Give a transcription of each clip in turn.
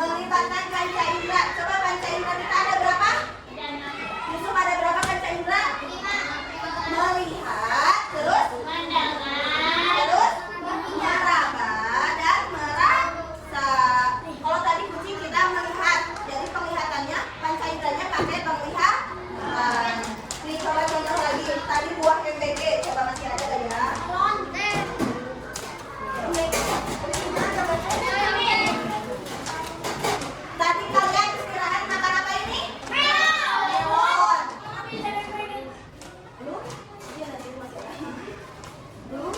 melibatkan panca indera. Coba panca indera kita ada berapa? Yusuf, ada berapa panca indera? Melihat, terus terus meraba dan merasa. Kalau tadi kucing kita melihat, jadi penglihatannya panca inderanya pakai penglihatan. Nih coba contoh lagi, tadi buah MBG, coba masih ada nggak ya? Tadi kalian istirahat makan apa ini? Melon. Lu? Iya nanti masih ada. Lu?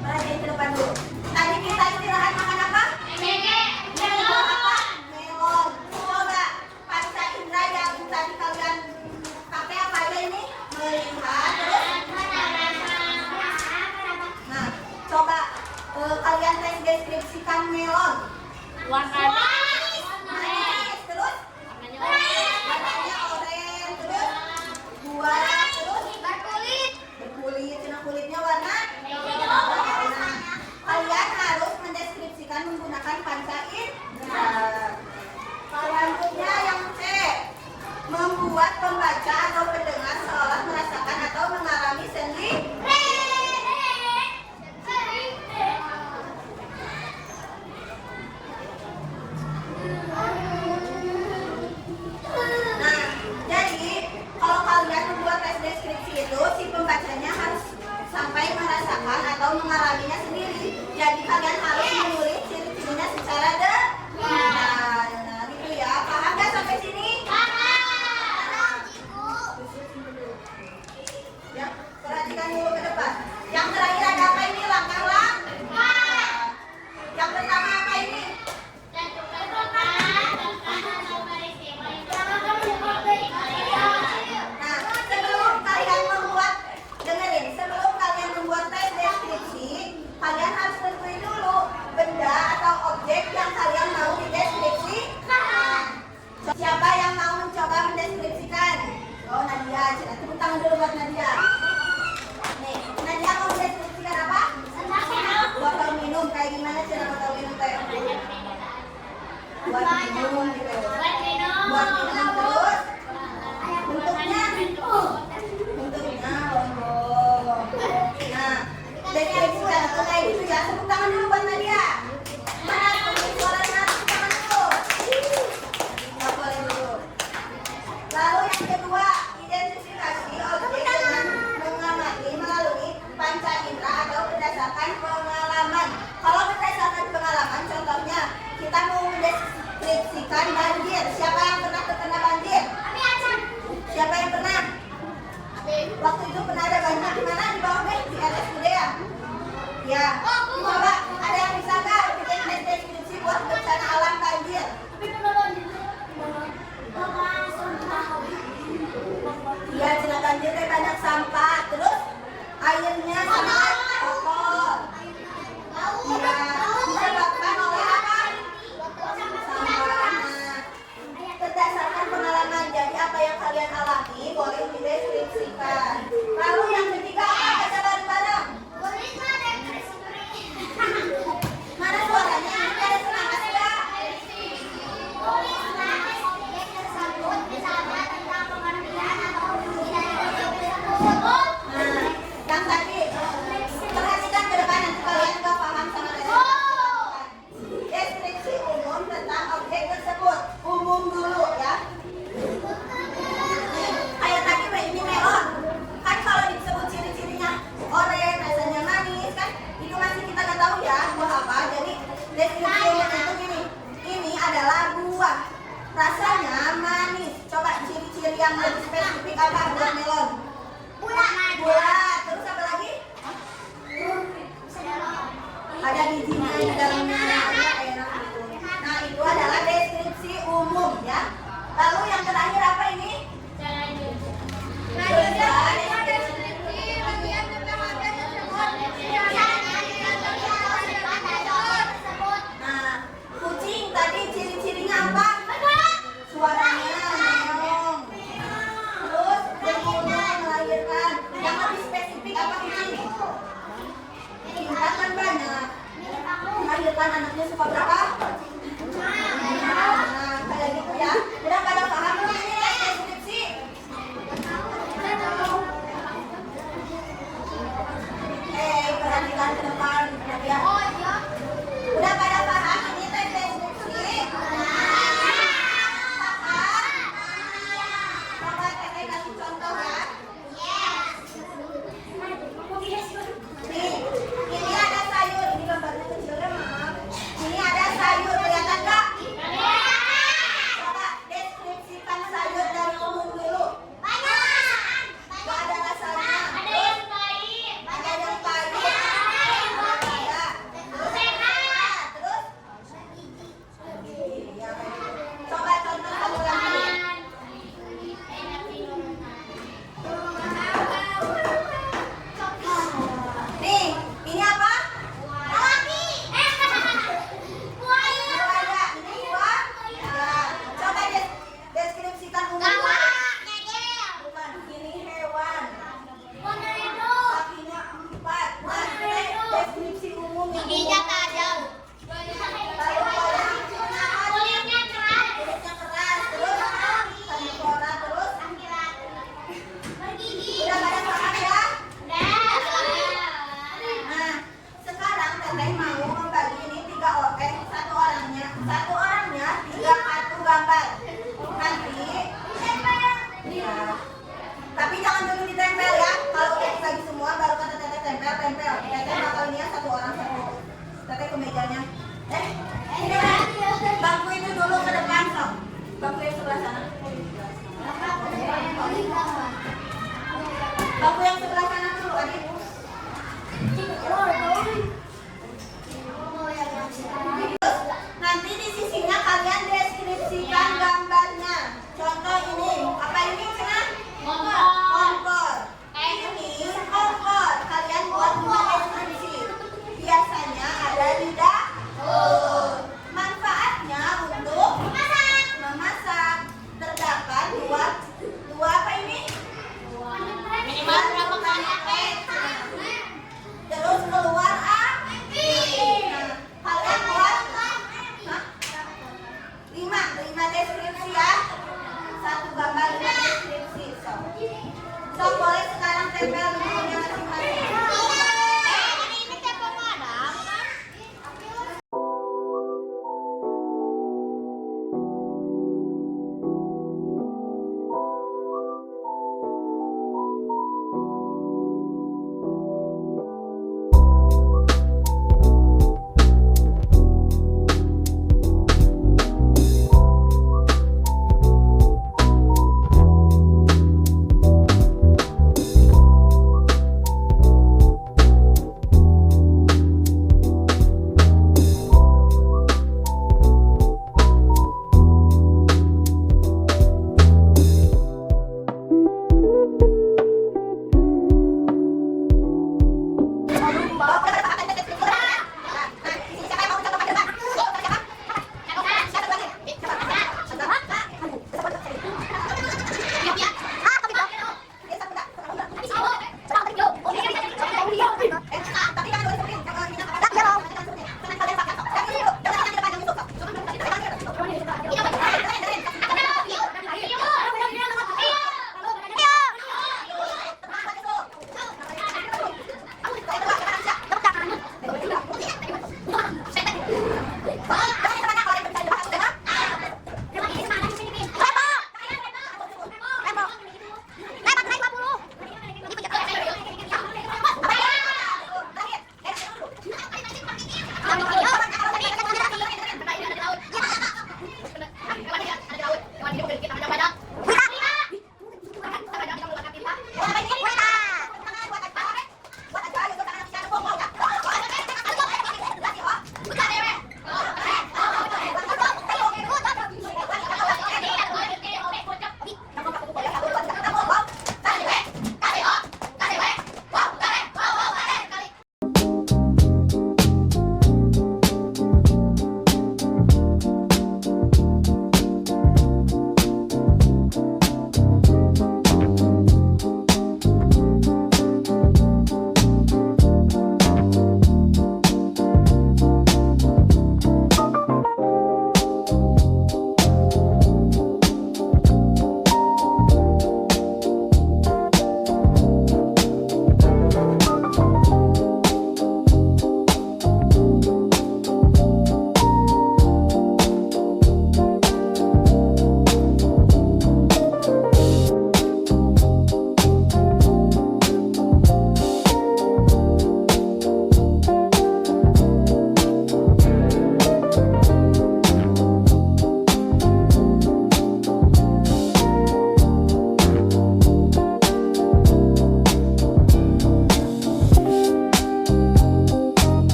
Perhatiin ke depan dulu. Tadi kita istirahat makan apa? Melon apa? Melon. Coba panca indera yang tadi kalian pakai apa aja ini? Melihat, terus? Nah, coba kalian tes deskripsikan melon. Manis, terus warnanya oranye, terus buah, terus berkulit, cina kulitnya warna. Kalian harus mendeskripsikan menggunakan panca indera. Selanjutnya yang C, membuat pembaca atau pendengar seolah merasakan atau mengalami sendiri. Nah, jadi kalau kalian membuat tes deskripsi itu, si pembacanya harus sampai merasakan atau mengalaminya sendiri. Jadi kalian harus menulis ciri-cirinya secara detail. Nah, gitu ya. Paham nggak sampai sini? Ya, perhatikan dulu ke depan. Yang terakhir ada apa ini? Langkah-langkah. Yang pertama apa ini? Nah, sebelum kalian membuat, dengerin, sebelum kalian membuat tes deskripsi, kalian harus tentuin dulu benda atau objek yang kalian mau dideskripsikan. Siapa yang mau mencoba mendeskripsikan? Oh, Nadia, tepuk tangan dulu buat Nadia. Nih, Nadia mau mendeskripsikan apa? Botol minum, kayak gimana cara botol minum teh? Buat minum gitu. Buat minum terus. Bentuknya lombok. Nah, deskripsikan atau kayak gitu ya. Tepuk tangan dulu buat Nadia. Mana pemilik suaranya? Tepuk tangan dulu. Nggak boleh dulu. Lalu yang kedua, identifikasi objek dengan mengamati melalui panca indera atau berdasarkan pengalaman. Kalau berdasarkan pengalaman, contohnya kita mau mendeskripsikan banjir. Siapa yang pernah terkena banjir? Siapa yang pernah? Waktu itu pernah ada banjir di mana? Di bawah di RSUD ya? Ya. Coba ada yang bisa nggak bikin deskripsi buat bencana alam banjir? Iya, cina banjir kayak banyak sampah, terus airnya sangat kotor. Iya, disebabkan oleh apa? Sampah. Berdasarkan pengalaman, jadi apa yang kalian alami boleh dideskripsikan. Lalu yang ketiga apa? Baca bareng-bareng. Mana suaranya? Ini ada semangat nggak? Nah, yang tadi perhatikan ke depan, nanti kalian nggak paham sama deskripsi umum tentang objek tersebut. Umum dulu ya. Kayak tadi ini melon. Kan kalau disebut ciri-cirinya oranye, rasanya manis kan, itu masih kita nggak tahu ya buah apa. Jadi deskripsi umum itu gini. Ini adalah buah. Rasanya manis. Coba ciri-ciri yang lebih spesifik apa buat melon? Bulat. Terus apa lagi? Ada bijinya di dalamnya.